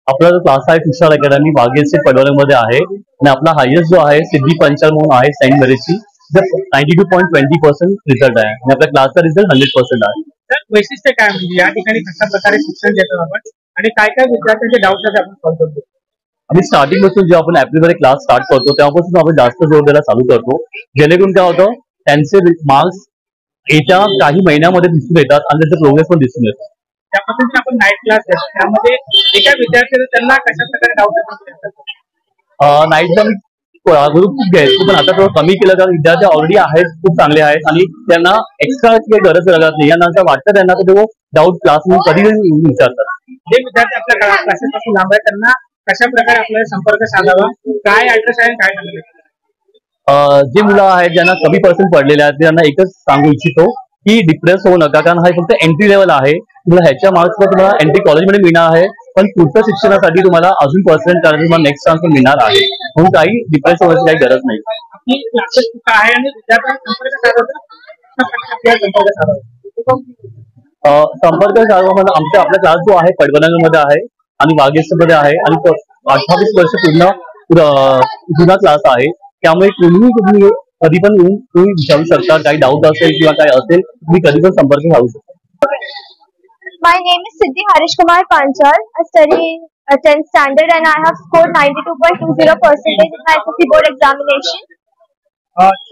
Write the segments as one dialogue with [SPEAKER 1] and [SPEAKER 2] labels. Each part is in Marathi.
[SPEAKER 1] आपला जो क्लास आहे तुषार अकॅडमी वाघेल पडवल्यामध्ये आहे आणि आपला हायेस्ट जो आहे सिद्धी पंचाल म्हणून आहे सेंट मेरीची 92.20% रिझल्ट आहे आणि आपल्या क्लासचा रिझल्ट 100% आहे.
[SPEAKER 2] तर वैशिष्ट्य काय म्हणजे या ठिकाणी कशा प्रकारे शिक्षण देतो आपण आणि काय काय विद्यार्थ्यांचे डाऊट आपण सॉल्व्ह करतो.
[SPEAKER 1] आम्ही स्टार्टिंग पासून जेव्हा आपण एप्रिलमध्ये क्लास स्टार्ट करतो तेव्हापासून आपण जास्त जोर द्यायला चालू करतो, जेणेकरून काय होतं त्यांचे मार्क्स येत्या काही महिन्यामध्ये दिसून येतात आणि त्याचा प्रोग्रेस पण दिसून येतो.
[SPEAKER 2] त्यापासून आपण नाईट क्लास घेतो त्यामध्ये एका विद्यार्थ्याला त्यांना कशा प्रकारे डाऊट
[SPEAKER 1] नाईटला मी अगोदर खूप घ्यायचो, पण आता थोडं कमी केलं कारण विद्यार्थी ऑलरेडी आहेत, खूप चांगले आहेत आणि त्यांना एक्स्ट्राची काही गरज लागत नाही. यांना असं वाटतं त्यांना तर ते डाऊट क्लासमध्ये कधी विचारतात.
[SPEAKER 2] जे विद्यार्थी आपल्या क्लासेस पासून लांब आहेत त्यांना कशा प्रकारे आपल्याला संपर्क साधावा, काय ऍड्रेस आहे काय झालेलं.
[SPEAKER 1] जे मुलं आहेत ज्यांना कमी पर्सेंट पडलेले आहेत त्यांना एकच सांगू इच्छितो की डिप्रेस होऊ नका, कारण हा फक्त एंट्री लेवल आहे. तुम्हाला ह्याच्या मार्क्सवर तुम्हाला एंट्री कॉलेजमध्ये मिळणार आहे, पण पुढच्या शिक्षणासाठी तुम्हाला अजून पर्सेंट कारण तुम्हाला नेक्स्ट चान्स मिळणार आहे, म्हणून काही डिप्रेस होण्याची काही गरज नाही. संपर्क साधावा आमचा आपला क्लास जो आहे पडवलमध्ये आहे आणि वाघेश्वरमध्ये आहे आणि 28 वर्ष पूर्ण जुना क्लास आहे, त्यामुळे तुम्ही कधी पण तुम्ही विचारू शकता, काही डाऊट असेल किंवा काय असेल तुम्ही कधी पण संपर्क साधू शकता.
[SPEAKER 3] My name is Siddhi Harish Kumar Panchal. I study in 10th standard and I have scored 92.20% in my SSC board examination.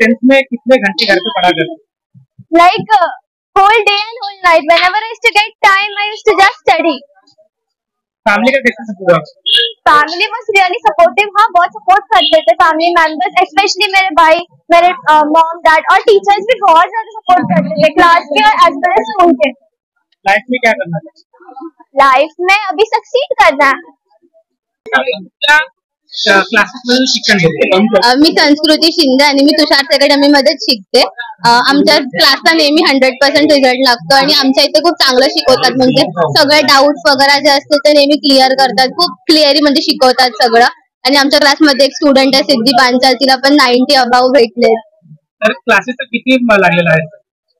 [SPEAKER 2] 10th में कितने घंटे घर पे पढ़ा करते?
[SPEAKER 3] Like whole day and whole night. Whenever I used to get time, I used to just study.
[SPEAKER 2] Family का कैसा support?
[SPEAKER 3] Family was really supportive. हाँ बहुत सपोर्ट करते थे फैमिली मेंबर्स, स्पेशली मेरे भाई, मेरे मॉम डैड और टीचर्स भी बहुत ज्यादा सपोर्ट करते थे क्लास के और एज वेल एज स्कूल के.
[SPEAKER 2] लाइफ में क्या करना है?
[SPEAKER 3] लाइफ में अभी सक्सीड करना है.
[SPEAKER 2] क्लासेस शिक्षण घेते.
[SPEAKER 4] मी संस्कृती शिंदे आणि मी तुषार अकॅडमी मध्ये शिकते. आमच्या क्लासला नेहमी 100% रिझल्ट लागतो आणि आमच्या इथे खूप चांगलं शिकवतात, म्हणजे सगळे डाऊट्स वगैरे जे असते ते नेहमी क्लिअर करतात, खूप क्लिअरली म्हणजे शिकवतात सगळं. आणि आमच्या क्लासमध्ये एक स्टुडंट आहे सिद्धी पांचाल, तिला पण 90 अबाव भेटले.
[SPEAKER 2] तर क्लासेसचा किती लागलेला आहे?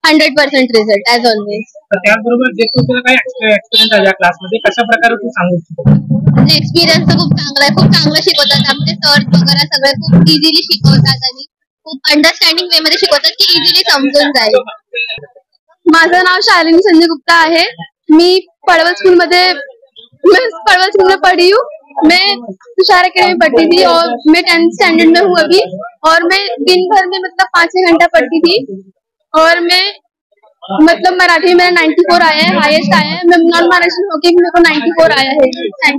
[SPEAKER 4] 100% रिझल्ट ऍज ऑलवेज.
[SPEAKER 2] त्याचबरोबर जे तुला काही एक्सपिरियन्स आहे या क्लासमध्ये कशा प्रकारे तू सांगू शकतो?
[SPEAKER 4] एक्सपिरियन्स तर खूप चांगला आहे, खूप चांगलं शिकवतात. आमचे सर वगैरे सगळे खूप इझिली शिकवतात आणि खूप अंडरस्टँडिंग वे मध्ये शिकवतात की इझिली समजून जाईल.
[SPEAKER 5] माझं नाव शालिनी संजय गुप्ता है. मी पड़वल स्कूल में पढ़ी हूँ. मैं तुषार अकेडमी पढ़ती थी और मैं 10th स्टैंडर्ड में हूँ अभी. और मैं दिन भर में मतलब 5-6 घंटा पढ़ती थी और मैं मतलब मराठी में 94 आया है, हाईएस्ट आया है. मैं नॉन महाराष्ट्र होके मेरे को 94 आया है. Thank you.